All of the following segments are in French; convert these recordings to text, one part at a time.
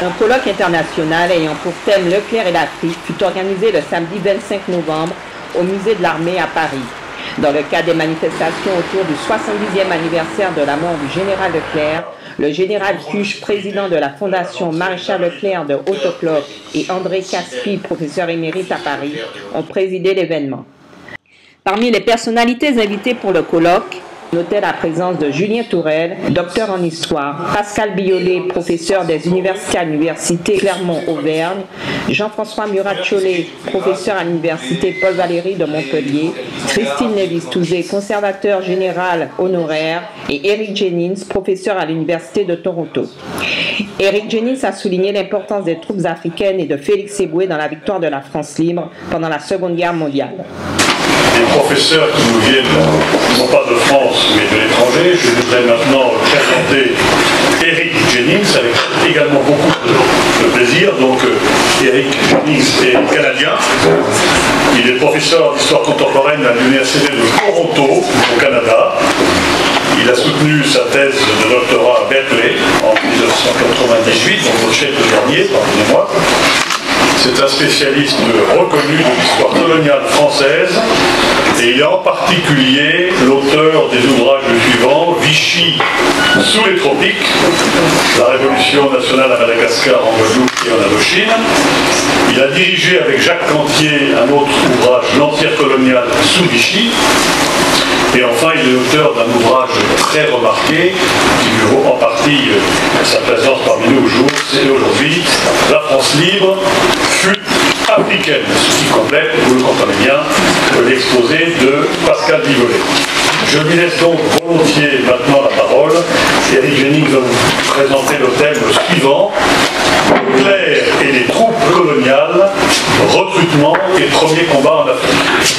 Un colloque international ayant pour thème Leclerc et l'Afrique fut organisé le samedi 25 novembre au musée de l'Armée à Paris. Dans le cadre des manifestations autour du 70e anniversaire de la mort du général Leclerc, le général Cuche, président de la Fondation Maréchal Leclerc de Haute-Cloque, et André Caspi, professeur émérite à Paris, ont présidé l'événement. Parmi les personnalités invitées pour le colloque, notez la présence de Julien Tourelle, docteur en histoire, Pascal Biolay, professeur des universités à l'université Clermont-Auvergne, Jean-François Murat-Cholet, professeur à l'université Paul-Valéry de Montpellier, Christine Lévis-Touzé, conservateur général honoraire, et Eric Jennings, professeur à l'université de Toronto. Eric Jennings a souligné l'importance des troupes africaines et de Félix Éboué dans la victoire de la France libre pendant la Seconde Guerre mondiale. Les professeurs qui nous viennent, non pas de France, mais de l'étranger, je voudrais maintenant présenter Eric Jennings, avec également beaucoup de plaisir. Donc, Eric Jennings est canadien. Il est professeur d'histoire contemporaine à l'Université de Toronto, au Canada. Il a soutenu sa thèse de doctorat à Berkeley en 1998, donc au chef dernier, pardonnez-moi. C'est un spécialiste reconnu de l'histoire coloniale française et il est en particulier l'auteur des ouvrages suivants: Vichy sous les tropiques, la révolution nationale à Madagascar, en Guadeloupe et en Indochine. Il a dirigé avec Jacques Cantier un autre ouvrage, L'Empire colonial sous Vichy. Et enfin, il est l'auteur d'un ouvrage très remarqué qui lui vaut en partie sa présence parmi nous aujourd'hui, La France libre fut africaine, ce qui complète, vous le comprenez bien, l'exposé de Pascal Biolay. Je lui laisse donc volontiers maintenant la parole. Eric Jennings va vous présenter le thème suivant: Leclerc et les troupes coloniales, recrutement et premier combat en Afrique.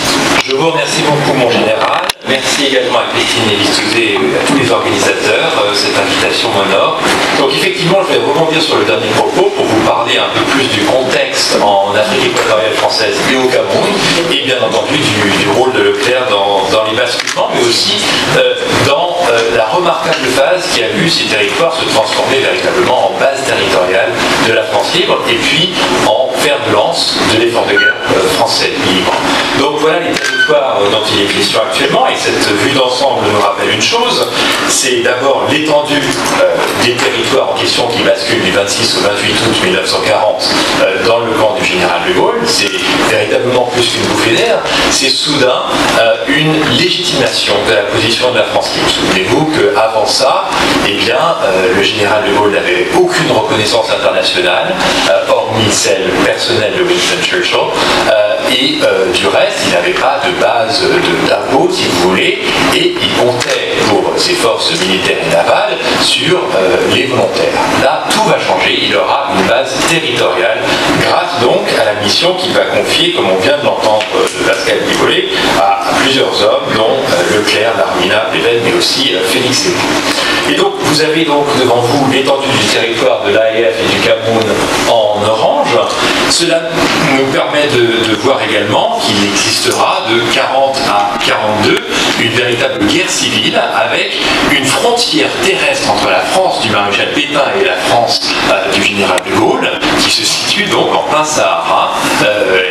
Je vous remercie beaucoup, mon général. Merci également à Christine Lévis-Touzé et à tous les organisateurs. Cette invitation m'honore. Donc effectivement, je vais rebondir sur le dernier propos pour vous parler un peu plus du contexte en Afrique équatoriale française et au Cameroun, et bien entendu du rôle de Leclerc dans les basculements, mais aussi dans la remarquable phase qui a vu ces territoires se transformer véritablement en base territoriale de la France libre, et puis en fer de lance de l'effort de guerre français libre. Donc voilà les territoires dont il est question actuellement, et cette vue d'ensemble nous rappelle une chose: c'est d'abord l'étendue des territoires en question qui basculent du 26 au 28 août 1940 dans le camp du général de Gaulle. C'est véritablement plus qu'une bouffée d'air, c'est soudain une légitimation de la position de la France libre. Souvenez-vous qu'avant ça, eh bien, le général de Gaulle n'avait aucune reconnaissance internationale, hormis celle personnelle de Winston Churchill, et du reste, il n'avait pas de base d'impôt, si vous voulez, et il comptait pour ses forces militaires et navales sur les volontaires. Là, tout va changer, il aura une base territoriale, grâce donc à la mission qu'il va confier, comme on vient de l'entendre de Pascal Biolay, à plusieurs hommes, dont Leclerc, Larmina, Péven, mais aussi Félix Éboué. Et donc, vous avez donc devant vous l'étendue du territoire de l'AEF et du Cameroun en orange. Cela nous permet de voir également qu'il existera de 40 à 42 une véritable guerre civile, avec une frontière terrestre entre la France du maréchal Pétain et la France du général de Gaulle, qui se situe donc en plein Sahara,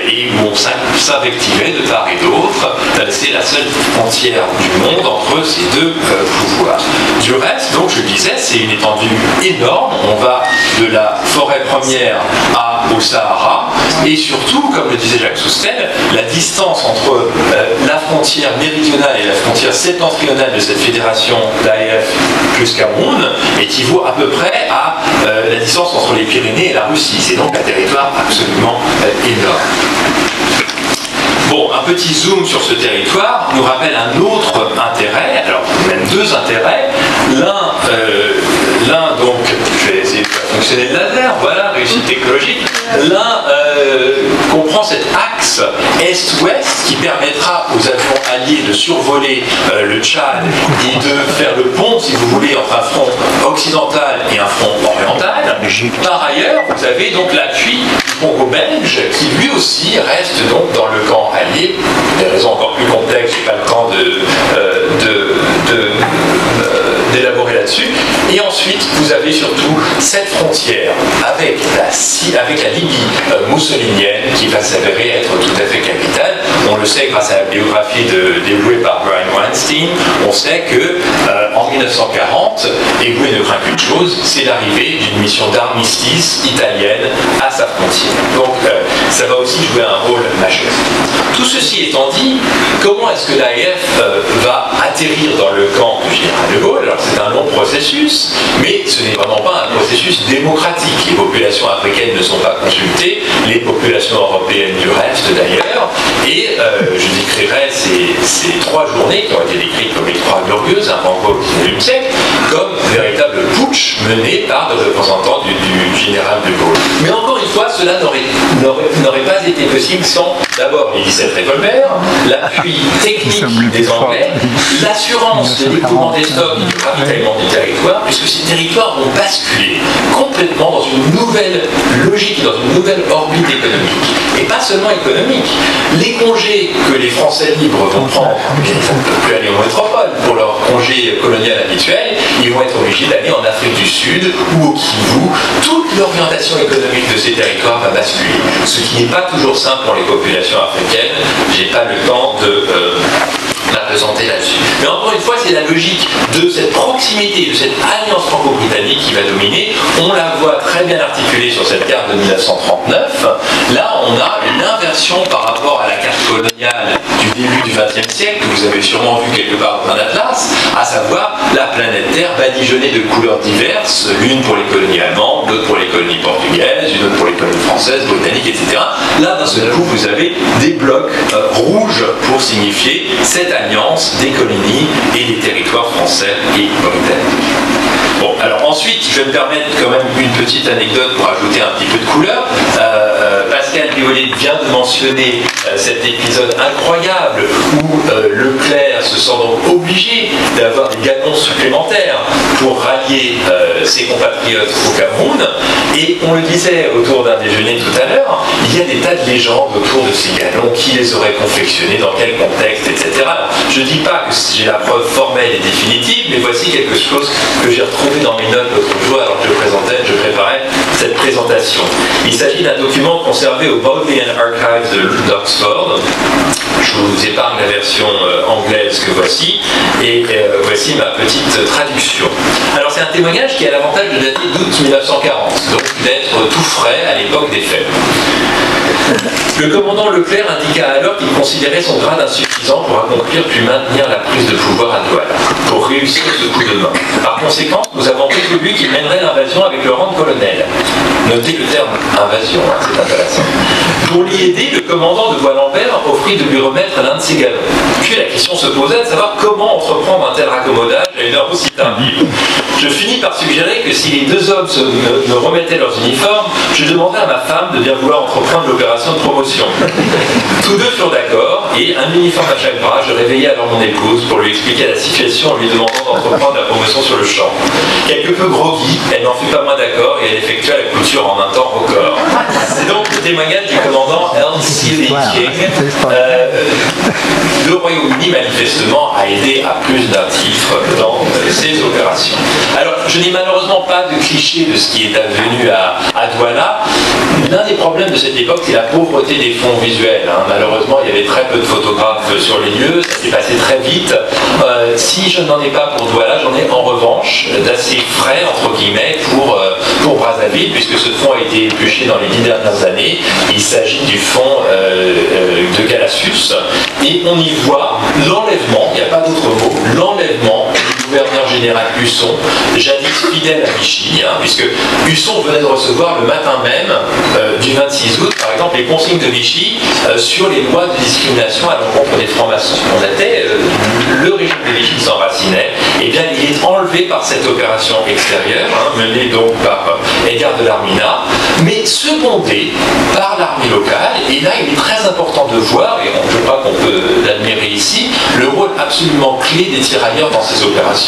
et où on s'invectivait de part et d'autre. C'est la seule frontière du monde entre ces deux pouvoirs. Du reste, donc je le disais, c'est une étendue énorme. On va de la forêt première au Sahara, et surtout, comme le disait Jacques Soustelle, la distance entre la frontière méridionale et la frontière septentrionale de cette fédération d'AEF plus Cameroun équivaut à peu près à la distance entre les Pyrénées et la Russie. C'est donc un territoire absolument énorme. Bon, un petit zoom sur ce territoire nous rappelle un autre intérêt, alors même deux intérêts. L'un donc, je vais essayer de faire fonctionner le laser, voilà, réussite technologique. L'un comprend cet axe est-ouest qui permettra aux avions alliés de survoler le Tchad et de faire le pont, si vous voulez, entre un front occidental et un front oriental. Par ailleurs, vous avez donc l'appui du franco-belge qui lui aussi reste donc dans le camp allié, pour des raisons encore plus complexes, je n'ai pas le temps d'élaborer là-dessus. Et ensuite, vous avez surtout cette frontière avec la Libye mussolinienne qui va s'avérer être tout à fait capitale. On le sait grâce à la biographie dévouée par Brian Weinstein. On sait que en 1940, Eboué ne craint qu'une chose, c'est l'arrivée d'une mission d'armistice italienne à sa frontière. Donc ça va aussi jouer un rôle majeur. Tout ceci étant dit, comment est-ce que l'AEF va atterrir dans le camp du général de Gaulle? Alors c'est un long processus, mais ce n'est vraiment pas un processus démocratique. Les populations africaines ne sont pas consultées, les populations européennes du reste d'ailleurs, et je décrirai ces 3 journées qui ont été décrites comme les 3 glorieuses, un renvoi au XIXe siècle, comme véritable putsch mené par des représentants du général de Gaulle. Mais encore une fois, cela n'aurait pas été possible sans d'abord les 17 revolvers, l'appui technique des Anglais, l'assurance de l'écoulement des stocks et du ravitaillement du territoire, puisque ces territoires vont basculer complètement dans une nouvelle logique, dans une nouvelle orbite économique. Et pas seulement économique. Les congés que les Français libres vont prendre, ils ne peuvent plus aller en métropole pour leur congé colonial habituel, ils vont être obligés d'aller en Afrique du Sud ou au Kivu. Toute l'orientation économique de ces territoires va basculer. Ce qui n'est pas toujours simple pour les populations africaines. J'ai pas le temps de m'appesanter là-dessus. Mais encore une fois, c'est la logique de cette proximité, de cette alliance franco-britannique qui va dominer. On la voit très bien articulée sur cette carte de 1939. Là, on a une inversion par rapport à la carte coloniale du début du XXe siècle, que vous avez sûrement vu quelque part dans un atlas, à savoir la planète Terre badigeonnée de couleurs diverses, l'une pour les colonies allemandes, l'autre pour les colonies portugaises, une autre pour les colonies françaises, britanniques, etc. Là, d'un seul coup, vous avez des blocs rouges pour signifier cette alliance des colonies et des territoires français et britanniques. Bon, alors ensuite, je vais me permettre quand même une petite anecdote pour ajouter un petit peu de couleur. Pascal Violet vient de mentionner cet épisode incroyable où Leclerc se sent donc obligé d'avoir des galons supplémentaires pour rallier ses compatriotes au Cameroun. Et on le disait autour d'un déjeuner tout à l'heure, il y a des tas de légendes autour de ces galons, qui les aurait confectionnés, dans quel contexte, etc. Je ne dis pas que j'ai la preuve formelle et définitive, mais voici quelque chose que j'ai retrouvé dans mes notes l'autre jour alors que je préparais cette présentation. Il s'agit d'un document conservé au Bodleian Archives d'Oxford. Je vous épargne la version anglaise que voici, et voici ma petite traduction. Alors c'est un témoignage qui a l'avantage de dater d'août 1940, donc d'être tout frais à l'époque des faits. Le commandant Leclerc indiqua alors qu'il considérait son grade insuffisant pour accomplir puis maintenir la prise de pouvoir à Douala, pour réussir ce coup de main. Par conséquent, nous avons résolu qu'il mènerait l'invasion avec le rang de colonel. Notez le terme invasion, c'est intéressant. Pour l'y aider, le commandant de Bois-Lambert offrit de lui remettre l'un de ses galons. Puis la question se posait de savoir comment entreprendre un tel raccommodage à une heure aussi tardive. Je finis par suggérer que si les 2 hommes me remettaient leurs uniformes, je demandais à ma femme de bien vouloir entreprendre l'opération de promotion. Tous 2 furent d'accord, et un uniforme à chaque bras, je réveillai alors mon épouse pour lui expliquer la situation en lui demandant d'entreprendre la promotion sur le champ. Quelque peu groggy, elle n'en fut pas moins d'accord et elle effectua la couture en un temps record. C'est donc le témoignage du commandant L.C. Lee King. Le Royaume-Uni, manifestement, a aidé à plus d'un titre dans ces opérations. Alors, je n'ai malheureusement pas de cliché de ce qui est advenu à Douala. L'un des problèmes de cette époque, c'est la pauvreté des fonds visuels. Malheureusement, il y avait très peu de photographes sur les lieux, ça s'est passé très vite. Si je n'en ai pas pour Douala, j'en ai en revanche d'assez frais, entre guillemets, pour Brazzaville, puisque ce fonds a été épluché dans les 10 dernières années. Il s'agit du fonds de Calassus, et on y voit l'enlèvement, il n'y a pas d'autre mot, l'enlèvement du gouverneur général Husson, jadis fidèle à Vichy, puisque Husson venait de recevoir le matin même du 26 août, par exemple, les consignes de Vichy sur les lois de discrimination à l'encontre des francs-maçons. On datait, le régime de Vichy s'enracinait, et bien il est enlevé par cette opération extérieure, menée donc par Edgar de Larmina, mais secondé par l'armée locale, et là il est très important de voir, et je crois qu'on peut l'admirer ici, le rôle absolument clé des tirailleurs dans ces opérations.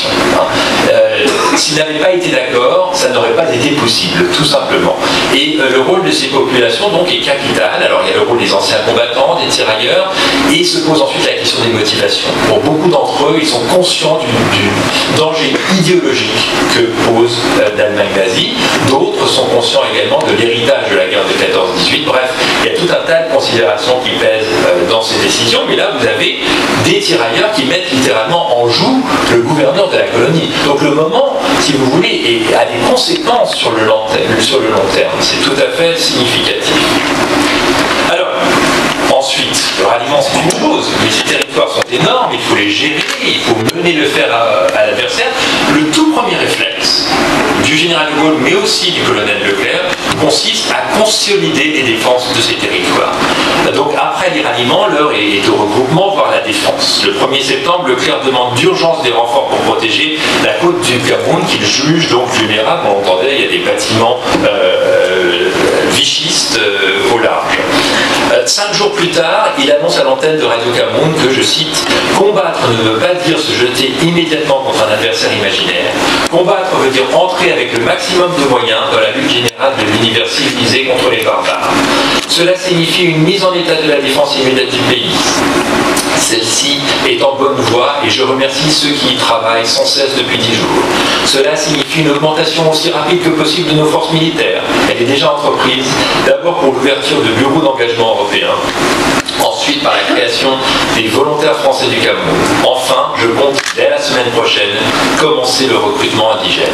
s'ils n'avaient pas été d'accord, ça n'aurait pas été possible, tout simplement. Et le rôle de ces populations donc est capital. Alors il y a le rôle des anciens combattants, des tirailleurs, et se pose ensuite la question des motivations. Pour beaucoup d'entre eux, ils sont conscients du danger idéologique que pose l'Allemagne nazie. D'autres sont conscients également de l'héritage de la guerre de 14-18. Bref, il y a tout un tas de considérations qui pèsent dans ces décisions, mais là vous avez des tirailleurs qui mettent littéralement en joue le gouverneur de la colonie. Donc le moment, si vous voulez, a des conséquences sur le long terme. C'est tout à fait significatif. Alors, ensuite, le ralliement c'est une chose, mais ces territoires sont énormes, il faut les gérer, il faut mener le fer à l'adversaire. Le tout premier réflexe du général de Gaulle, mais aussi du colonel Leclerc, consiste à consolider les défenses de ces territoires. Donc après les ralliements, l'heure est au regroupement, voire la défense. Le 1er septembre, Leclerc demande d'urgence des renforts pour protéger la côte du Cameroun, qu'il juge donc vulnérable. On entendait, il y a des bâtiments vichistes au large. 5 jours plus tard, il annonce à l'antenne de Radio Cameroun que, je cite, « Combattre ne veut pas dire se jeter immédiatement contre un adversaire imaginaire. Combattre veut dire entrer avec le maximum de moyens dans la lutte générale de l'univers civilisé contre les barbares. Cela signifie une mise en état de la défense immédiate du pays. Celle-ci est en bonne voie et je remercie ceux qui y travaillent sans cesse depuis 10 jours. Cela signifie une augmentation aussi rapide que possible de nos forces militaires. Elle est déjà entreprise, d'abord pour l'ouverture de bureaux d'engagement européens, ensuite par la création des volontaires français du Cameroun. Enfin, je compte dès la semaine prochaine commencer le recrutement indigène. »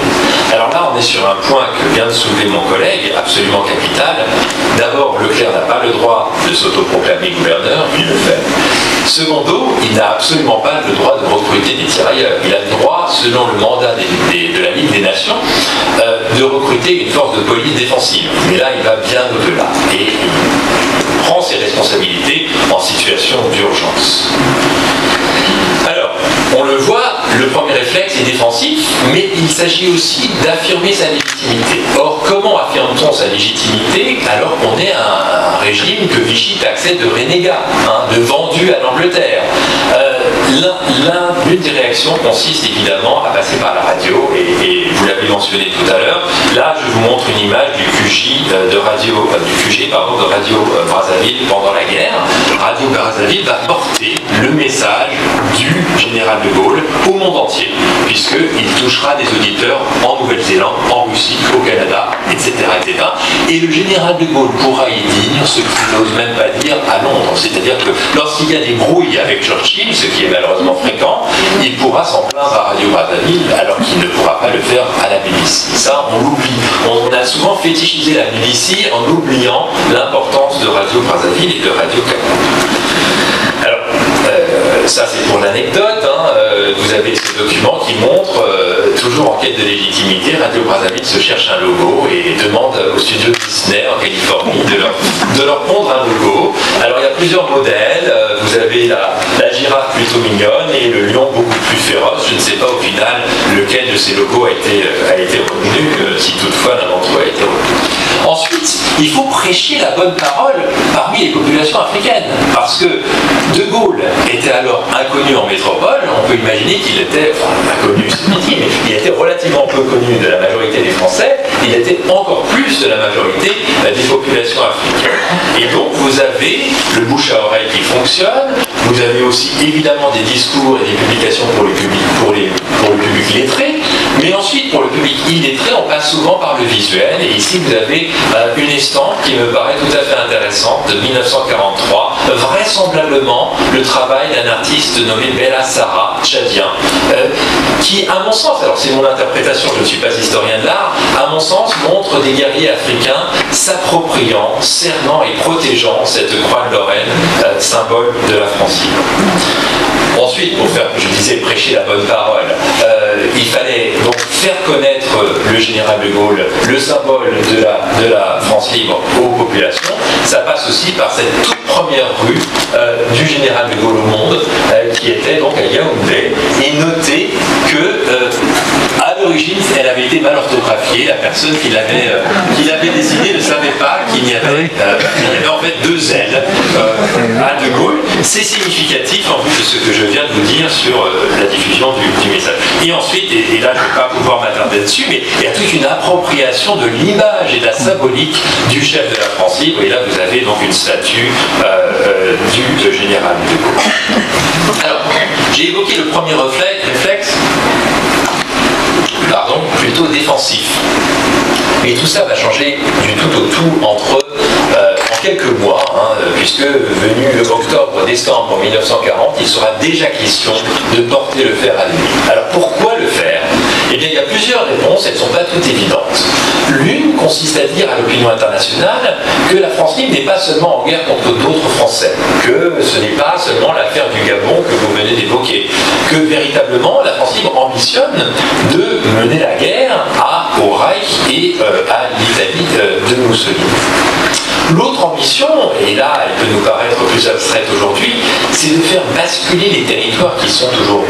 Alors là, on est sur un point que vient de soulever mon collègue, absolument capital. D'abord, Leclerc n'a pas le droit de s'autoproclamer gouverneur, il le fait. Secondo, il n'a absolument pas le droit de recruter des tirailleurs. Il a le droit, selon le mandat de la Ligue des Nations, de recruter une force de police défensive. Mais là, il va bien au-delà. Et il prend ses responsabilités en situation d'urgence. Alors, on le voit, le premier réflexe est défensif, mais il s'agit aussi d'affirmer sa légitimité. Or, comment affirme-t-on sa légitimité alors qu'on est un régime que Vichy taxait de renégat, de vendu à l'Angleterre? L'une des réactions consiste évidemment à passer par la radio, et vous l'avez mentionné tout à l'heure. Là, je vous montre une image du QG de Radio Brazzaville pendant la guerre. Radio Brazzaville va porter le message du général de Gaulle au monde entier, puisqu'il touchera des auditeurs en Nouvelle-Zélande, en Russie, au Canada, etc., etc. Et le général de Gaulle pourra y dire ce qu'il n'ose même pas dire à Londres. C'est-à-dire que lorsqu'il y a des brouilles avec Churchill, ce qui est malheureusement fréquent, il pourra s'en plaindre à Radio Brazzaville alors qu'il ne pourra pas le faire à la BBC. Ça, on l'oublie. On a souvent fétichisé la BBC en oubliant l'importance de Radio Brazzaville et de Radio Cameroun. Alors, ça c'est pour l'anecdote, vous avez ce document qui montre, toujours en quête de légitimité, Radio Brazzaville se cherche un logo et demande au studio Disney en Californie de leur pondre un logo. Alors il y a plusieurs modèles, vous avez la girafe plutôt mignonne et le lion beaucoup plus féroce. Je ne sais pas au final lequel de ces logos a été retenu, si toutefois l'un d'entre eux a été retenu. Ensuite, il faut prêcher la bonne parole parmi les populations africaines, parce que De Gaulle était alors inconnu en métropole. On peut imaginer qu'il était, inconnu c'est petit, mais il était relativement peu connu de la majorité des Français, il était encore plus de la majorité des populations africaines. Et donc vous avez le bouche à oreille qui fonctionne, vous avez aussi évidemment des discours et des publications pour le public lettré, mais ensuite pour le public illettré, on passe souvent par le visuel, et ici vous avez une estampe qui me paraît tout à fait intéressante de 1943, vraisemblablement le travail d'un artiste nommé Bella Sarah, tchadien, qui, à mon sens, alors c'est mon interprétation, je ne suis pas historien de l'art, à mon sens montre des guerriers africains s'appropriant, cernant et protégeant cette croix de Lorraine, symbole de la France libre. Ensuite, pour faire, je disais, prêcher la bonne parole, il fallait donc faire connaître le général de Gaulle, le symbole de la France libre aux populations. Ça passe aussi par cette toute première rue du général de Gaulle au monde, qui était donc à Yaoundé, et notez que à l'origine, elle avait été mal orthographiée. La personne qui l'avait dessinée ne savait pas qu'il y avait en fait deux ailes à De Gaulle. C'est significatif en vue de ce que je viens de vous dire sur la diffusion du message. Et ensuite, et là je ne vais pas pouvoir m'attarder dessus, mais il y a toute une appropriation de l'image et de la symbolique du chef de la France libre. Et là vous avez donc une statue du général de Gaulle. Alors, j'ai évoqué le premier réflexe, plutôt défensif. Et tout ça va changer du tout au tout en quelques mois, puisque venu octobre-décembre 1940, il sera déjà question de porter le fer à l'ennemi. Alors pourquoi le fer ? Eh bien, il y a plusieurs réponses, elles ne sont pas toutes évidentes. L'une consiste à dire à l'opinion internationale que la France libre n'est pas seulement en guerre contre d'autres Français, que ce n'est pas seulement l'affaire du Gabon que vous venez d'évoquer, que véritablement la France libre ambitionne de mener la guerre au Reich et à l'Italie de Mussolini. L'autre ambition, et là elle peut nous paraître plus abstraite aujourd'hui, c'est de faire basculer les territoires qui sont toujours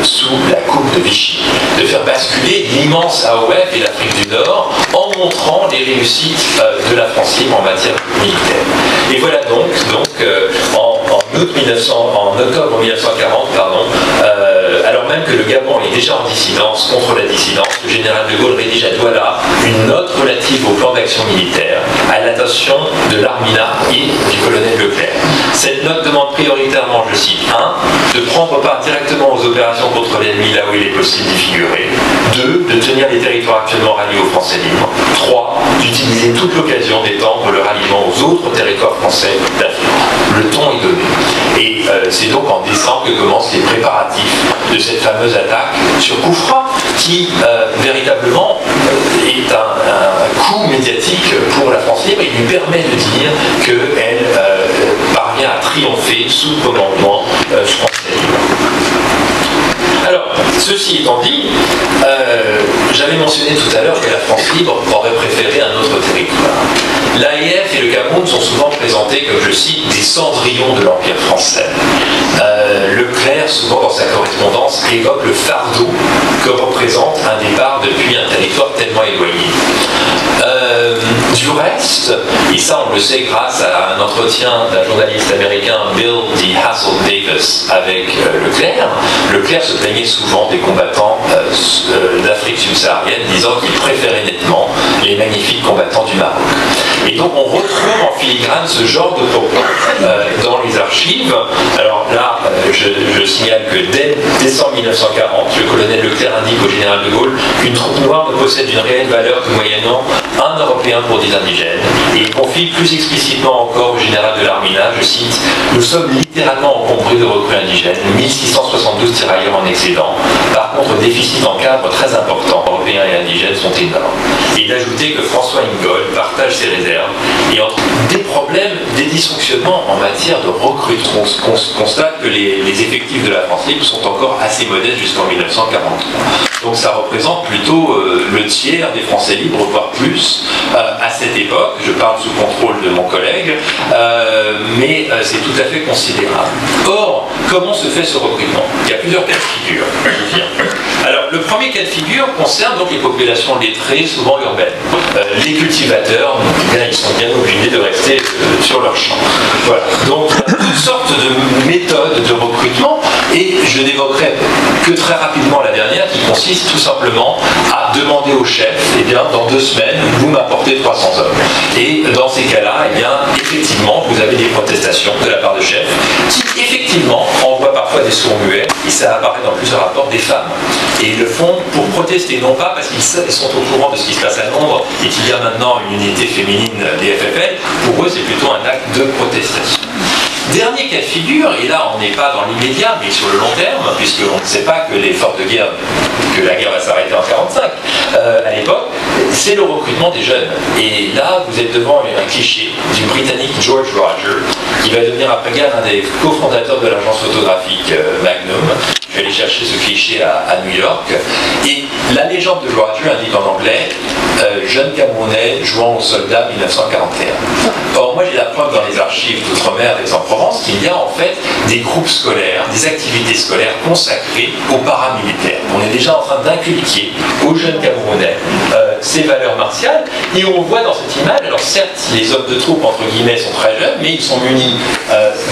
sous la coupe de Vichy, de faire basculer l'immense AOF et l'Afrique du Nord en montrant les réussites de la France libre en matière militaire. Et voilà donc en octobre 1940, alors même que le Gabon est déjà en dissidence contre la dissidence, le général de Gaulle rédige à Douala une note relative au plan d'action militaire, à l'attention de l'Armina et du colonel Leclerc. Cette note demande prioritairement, je cite, 1. de prendre part directement aux opérations contre l'ennemi là où il est possible d'y figurer, 2. de tenir les territoires actuellement ralliés aux Français libres, 3. d'utiliser toute l'occasion d'étendre le ralliement aux autres territoires français d'Afrique. Le ton est donné. Et c'est donc en décembre que commencent les préparatifs de cette fameuse attaque sur Koufra, qui véritablement est un coup médiatique pour la France libre et lui permet de dire qu'elle parvient à triompher sous le commandement français libre. Alors, ceci étant dit, j'avais mentionné tout à l'heure que la France libre aurait préféré un autre territoire. L'AEF et le Cameroun sont souvent présentés comme, je cite, des cendrillons de l'Empire français. Leclerc, souvent dans sa correspondance, évoque le fardeau que représente un départ depuis un territoire tellement éloigné. Du reste, et ça on le sait grâce à un entretien d'un journaliste américain, Bill D. Hassel Davis, avec Leclerc se plaignait souvent des combattants d'Afrique subsaharienne, disant qu'il préférait nettement les magnifiques combattants du Maroc. Et donc on retrouve en filigrane ce genre de propos dans les archives. Alors là, je signale que dès décembre 1940, le colonel Leclerc indique au général de Gaulle qu'une troupe noire ne possède une réelle valeur que moyennant un Européen pour 10 indigènes. Et il confie plus explicitement encore au général de l'Armina, je cite, « Nous sommes littéralement encombrés de recrues indigènes, 1672 tirailleurs en excédent. Par contre, le déficit en cadre très important, européens et indigènes, sont énormes. » Et d'ajouter que François Ingold partage ses réserves et entre des problèmes, des dysfonctionnements en matière de recrutement. On constate que les effectifs de la France libre sont encore assez modestes jusqu'en 1943. Donc ça représente plutôt le tiers des Français libres, voire plus, à cette époque. Je parle sous contrôle de mon collègue, mais c'est tout à fait considérable. Or, comment se fait ce recrutement? Il y a plusieurs cas de figure. Alors, le premier cas de figure concerne donc les populations lettrées, souvent urbaines. Les cultivateurs, ils sont bien obligés de rester sur leur champ. Voilà. Donc, il y a toutes sortes de méthodes de recrutement, et je n'évoquerai que très rapidement la dernière, qui consiste tout simplement à demander au chef, eh bien, dans 2 semaines, vous m'apportez 300 hommes. Et dans ces cas-là, eh bien, effectivement, vous avez des protestations de la part de chefs, qui, effectivement, envoient parfois des sourds muets, et ça apparaît dans plusieurs rapports, des femmes. Et ils le font pour protester, non pas parce qu'ils sont au courant de ce qui se passe à Londres et qu'il y a maintenant une unité féminine des FFL, pour eux c'est plutôt un acte de protestation. Dernier cas de figure, et là on n'est pas dans l'immédiat mais sur le long terme, puisqu'on ne sait pas que l'effort de guerre, que la guerre va s'arrêter en 1945 à l'époque, c'est le recrutement des jeunes. Et là vous êtes devant un cliché du Britannique George Rogers, qui va devenir après-guerre un des cofondateurs de l'agence photographique Magnum. Je suis allé chercher ce cliché à New York. Et la légende de Roger indique en anglais jeune Camerounais jouant aux soldats 1941. Or, moi j'ai la preuve dans les archives d'Outre-mer et d'Aix-en-Provence qu'il y a en fait des groupes scolaires, des activités scolaires consacrées aux paramilitaires. On est déjà en train d'inculquer aux jeunes Camerounais ces valeurs martiales, et on voit dans cette image, alors certes les hommes de troupe entre guillemets sont très jeunes, mais ils sont munis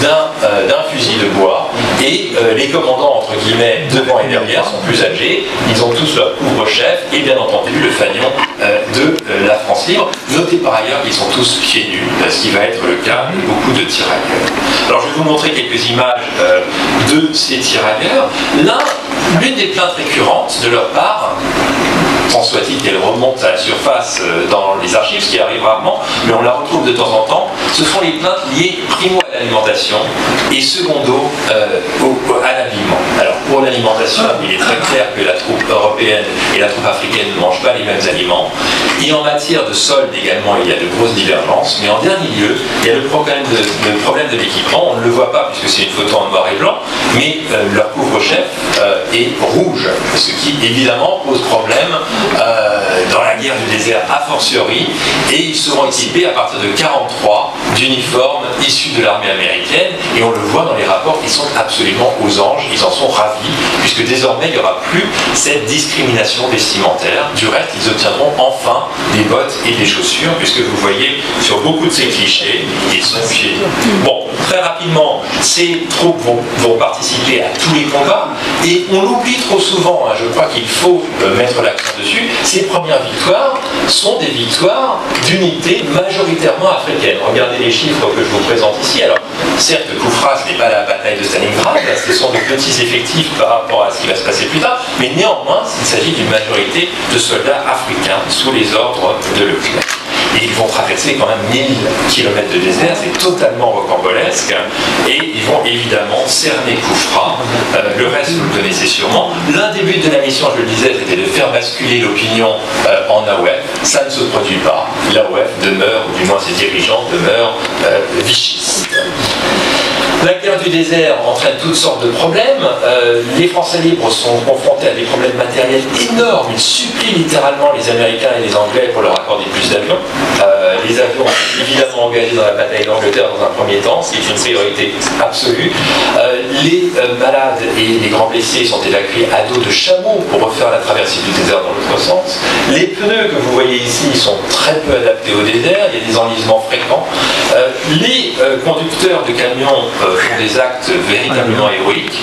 d'un fusil de bois, et les commandants entre guillemets devant et derrière sont plus âgés, ils ont tous leur couvre-chef et bien entendu le fanion de la France libre. Notez par ailleurs qu'ils sont tous pieds nus, ce qui va être le cas de beaucoup de tirailleurs. Alors je vais vous montrer quelques images de ces tirailleurs. L'une des plaintes récurrentes de leur part, tant soit-il qu'elle remonte à la surface dans les archives, ce qui arrive rarement, mais on la retrouve de temps en temps, ce sont les plaintes liées primo à l'alimentation et secondo à l'habillement. Alors pour l'alimentation, il est très clair que la troupe européenne et la troupe africaine ne mangent pas les mêmes aliments. Et en matière de solde également, il y a de grosses divergences. Mais en dernier lieu, il y a le problème de l'équipement. On ne le voit pas puisque c'est une photo en noir et blanc, mais leur couvre-chef est rouge, ce qui évidemment pose problème dans la guerre du désert a fortiori, et ils seront équipés à partir de 1943 d'uniformes issus de l'armée américaine, et on le voit dans les rapports, ils sont absolument aux anges, ils en sont ravis, puisque désormais il n'y aura plus cette discrimination vestimentaire. Du reste, ils obtiendront enfin des bottes et des chaussures, puisque vous voyez sur beaucoup de ces clichés, ils sont pieds. Bon, très rapidement, ces troupes vont participer à tous les combats, et on l'oublie trop souvent, hein, je crois qu'il faut mettre l'accent dessus. Ces premières victoires sont des victoires d'unités majoritairement africaines. Regardez les chiffres que je vous présente ici. Alors, certes, Koufra, ce n'est pas la bataille de Stalingrad, ce sont de petits effectifs par rapport à ce qui va se passer plus tard, mais néanmoins, il s'agit d'une majorité de soldats africains sous les ordres de Leclerc. Et ils vont traverser quand même 1000 km de désert, c'est totalement rocambolesque, et ils vont évidemment cerner Koufra. Le reste, vous le connaissez sûrement. L'un des buts de la mission, je le disais, c'était de faire basculer l'opinion en AOF. Ça ne se produit pas. L'AOF demeure, ou du moins ses dirigeants demeurent vichistes. La guerre du désert entraîne toutes sortes de problèmes. Les Français libres sont confrontés à des problèmes matériels énormes. Ils supplient littéralement les Américains et les Anglais pour leur accorder plus d'avions. Les avions sont évidemment engagés dans la bataille d'Angleterre dans un premier temps, ce qui est une priorité absolue. Les malades et les grands blessés sont évacués à dos de chameaux pour refaire la traversée du désert dans l'autre sens. Les pneus que vous voyez ici sont très peu adaptés au désert, il y a des enlisements fréquents. Les conducteurs de camions font des actes véritablement héroïques.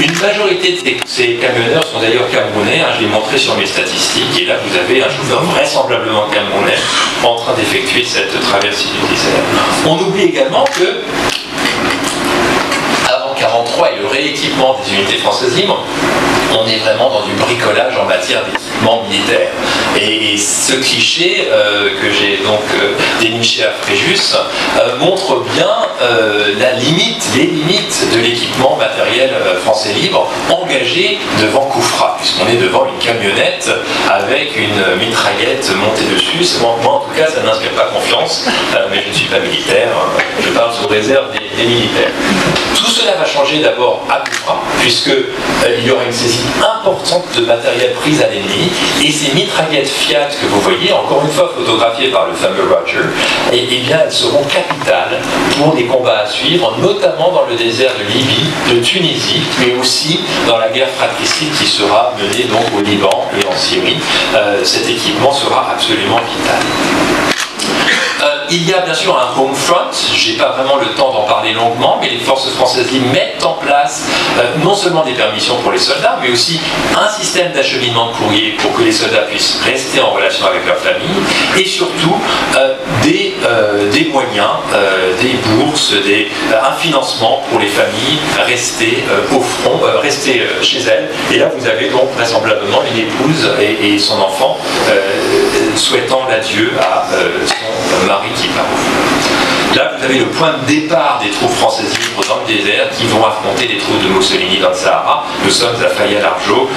Une majorité de ces camionneurs sont d'ailleurs camerounais, hein, je l'ai montré sur mes statistiques, et là vous avez un chauffeur vraisemblablement camerounais en train d'effectuer cette traversée du désert. On oublie également que avant 1943 et le rééquipement des unités françaises libres, on est vraiment dans du bricolage en matière d'équipement militaire. Et ce cliché que j'ai donc déniché à Fréjus montre bien les limites de l'équipement matériel français libre engagé devant Koufra, puisqu'on est devant une camionnette avec une mitraillette montée dessus. Moi en tout cas ça n'inspire pas confiance, mais je ne suis pas militaire, je parle sous réserve des militaires. Tout cela va changer d'abord à Koufra, puisqu'il y aura une saisie importante de matériel pris à l'ennemi, et ces mitraillettes Fiat que vous voyez, encore une fois photographiées par le fameux Roger, et bien elles seront capitales pour les combats à suivre, notamment dans le désert de Libye, de Tunisie, mais aussi dans la guerre fratricide qui sera menée donc au Liban et en Syrie. Cet équipement sera absolument vital. Il y a bien sûr un home front, je n'ai pas vraiment le temps d'en parler longuement, mais les forces françaises libres mettent en place non seulement des permissions pour les soldats, mais aussi un système d'acheminement de courrier pour que les soldats puissent rester en relation avec leur famille, et surtout des moyens, des bourses, un financement pour les familles rester au front, rester chez elles. Et là vous avez donc vraisemblablement une épouse et son enfant souhaitant l'adieu à son mari qui part. Là, vous avez le point de départ des troupes françaises libres dans le désert qui vont affronter les troupes de Mussolini dans le Sahara. Nous sommes à Faya-Largeau.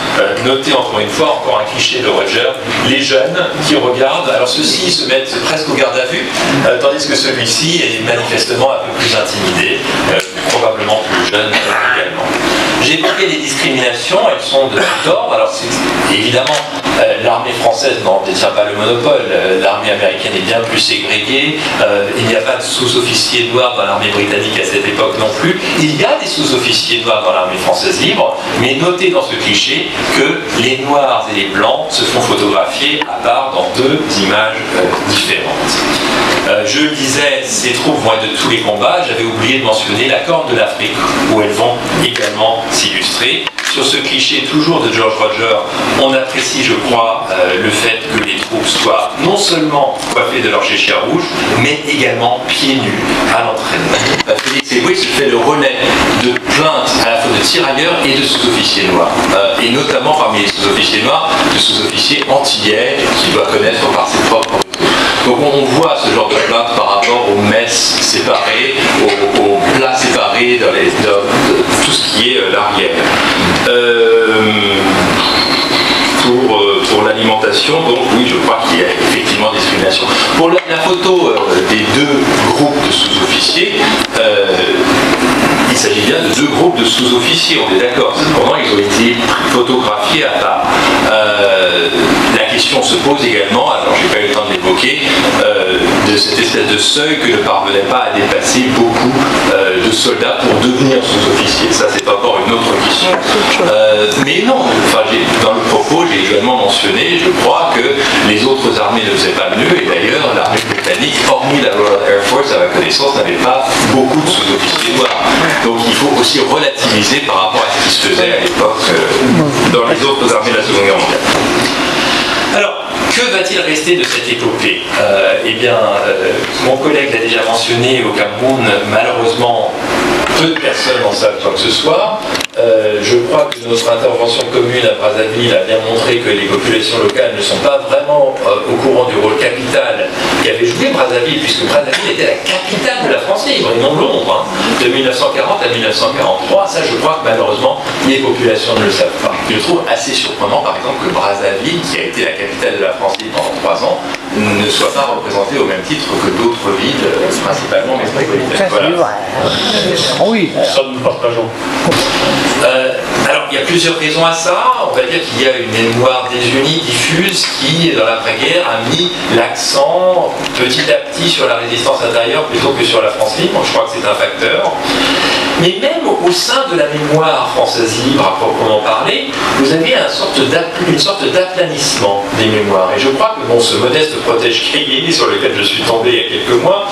Notez encore une fois, encore un cliché de Roger, les jeunes qui regardent. Alors ceux-ci se mettent presque au garde à vue, tandis que celui-ci est manifestement un peu plus intimidé, probablement plus jeune également. J'évoquais les discriminations, elles sont de tout ordre. Alors évidemment, l'armée française n'en détient pas le monopole, l'armée américaine est bien plus ségrégée, il n'y a pas de sous-officiers noirs dans l'armée britannique à cette époque non plus. Il y a des sous-officiers noirs dans l'armée française libre, mais notez dans ce cliché que les noirs et les blancs se font photographier à part dans deux images différentes. Je le disais, ces troupes vont être de tous les combats. J'avais oublié de mentionner la Corne de l'Afrique, où elles vont également s'illustrer. Sur ce cliché toujours de George Rogers, on apprécie, je crois, le fait que les troupes soient non seulement coiffées de leur chéchia rouge, mais également pieds nus à l'entraînement. Félix Éboué se fait le relais de plaintes à la fois de tirailleurs et de sous-officiers noirs, et notamment parmi les sous-officiers noirs, de sous-officiers antillais qu'il doit connaître par ses propres réseaux. Donc on voit ce genre de plainte par rapport aux messes séparées, aux plats séparés, de tout ce qui est l'arrière. Pour l'alimentation, donc oui, je crois qu'il y a effectivement discrimination. Pour la photo des deux groupes de sous-officiers, il s'agit bien de deux groupes de sous-officiers, on est d'accord. Cependant, ils ont été photographiés à part. La question se pose également, alors j'ai pas eu le temps de l'évoquer, de cette espèce de seuil que ne parvenait pas à dépasser beaucoup de soldats pour devenir sous-officiers. Ça, c'est encore une autre question. Mais non, enfin, dans le propos, j'ai également mentionné, je crois, que les autres armées ne faisaient pas mieux, et d'ailleurs, l'armée britannique, hormis la Royal Air Force, à ma connaissance, n'avait pas beaucoup de sous-officiers noirs. Donc il faut aussi relativiser par rapport à ce qui se faisait à l'époque dans les autres armées de la Seconde Guerre mondiale. Alors, que va-t-il rester de cette épopée? Eh bien, mon collègue l'a déjà mentionné, au Cameroun, malheureusement, peu de personnes en savent quoi que ce soit. Je crois que notre intervention commune à Brazzaville a bien montré que les populations locales ne sont pas vraiment au courant du rôle capital qu'avait joué Brazzaville, puisque Brazzaville était la capitale de la France libre, et non Londres, de 1940 à 1943. Ça, je crois que malheureusement, les populations ne le savent pas. Je trouve assez surprenant, par exemple, que Brazzaville, qui a été la capitale de la France libre pendant 3 ans, ne soit pas représentée au même titre que d'autres villes, principalement métropolitaines. Voilà. Oui, ça nous partageons. Alors, il y a plusieurs raisons à ça. On va dire qu'il y a une mémoire désunie, diffuse, qui, dans l'après-guerre, a mis l'accent petit à petit sur la résistance intérieure plutôt que sur la France libre. Je crois que c'est un facteur. Mais même au sein de la mémoire française libre, à proprement parler, vous avez une sorte d'aplanissement des mémoires. Et je crois que ce modeste protège-cahier sur lequel je suis tombé il y a quelques mois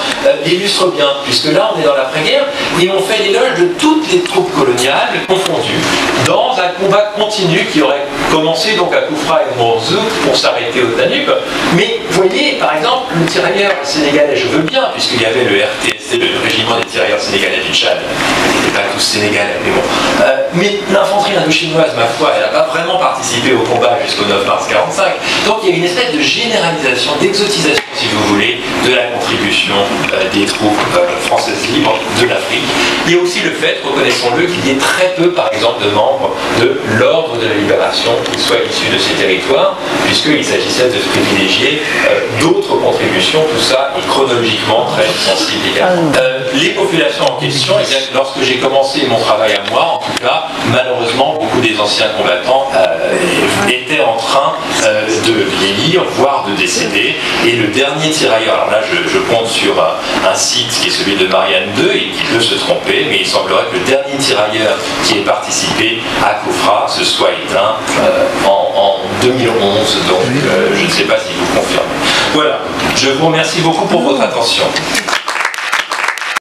l'illustre bien, puisque là on est dans l'après-guerre et on fait l'éloge de toutes les troupes coloniales confondues dans un combat continu qui aurait commencé donc à Koufra et Mourzouk pour s'arrêter au Danube. Mais vous voyez, par exemple, le tirailleur sénégalais, je veux bien, puisqu'il y avait le RTSD, le régiment des tirailleurs sénégalais du Tchad. Ils n'étaient pas tous sénégalais, mais bon. Mais l'infanterie indochinoise, ma foi, elle n'a pas vraiment participé au combat jusqu'au 9 mars 1945. Donc il y a une espèce de généralisation, d'exotisation, si vous voulez, de la contribution des troupes françaises libres de l'Afrique. Il y a aussi le fait, reconnaissons-le, qu'il y ait très peu, par exemple, de membres de l'ordre de la libération qui soient issus de ces territoires, puisqu'il s'agissait de privilégier d'autres contributions. Tout ça est chronologiquement très sensible également. Les populations en question, eh bien, lorsque j'ai commencé mon travail à moi, en tout cas, malheureusement, beaucoup des anciens combattants étaient en train de vieillir, voire de décéder. Et le dernier tirailleur, alors là je compte sur un site qui est celui de Marianne II et qui peut se tromper, mais il semblerait que le dernier tirailleur qui ait participé à Koufra se soit éteint en 2011, donc je ne sais pas si vous confirmez. Voilà, je vous remercie beaucoup pour votre attention.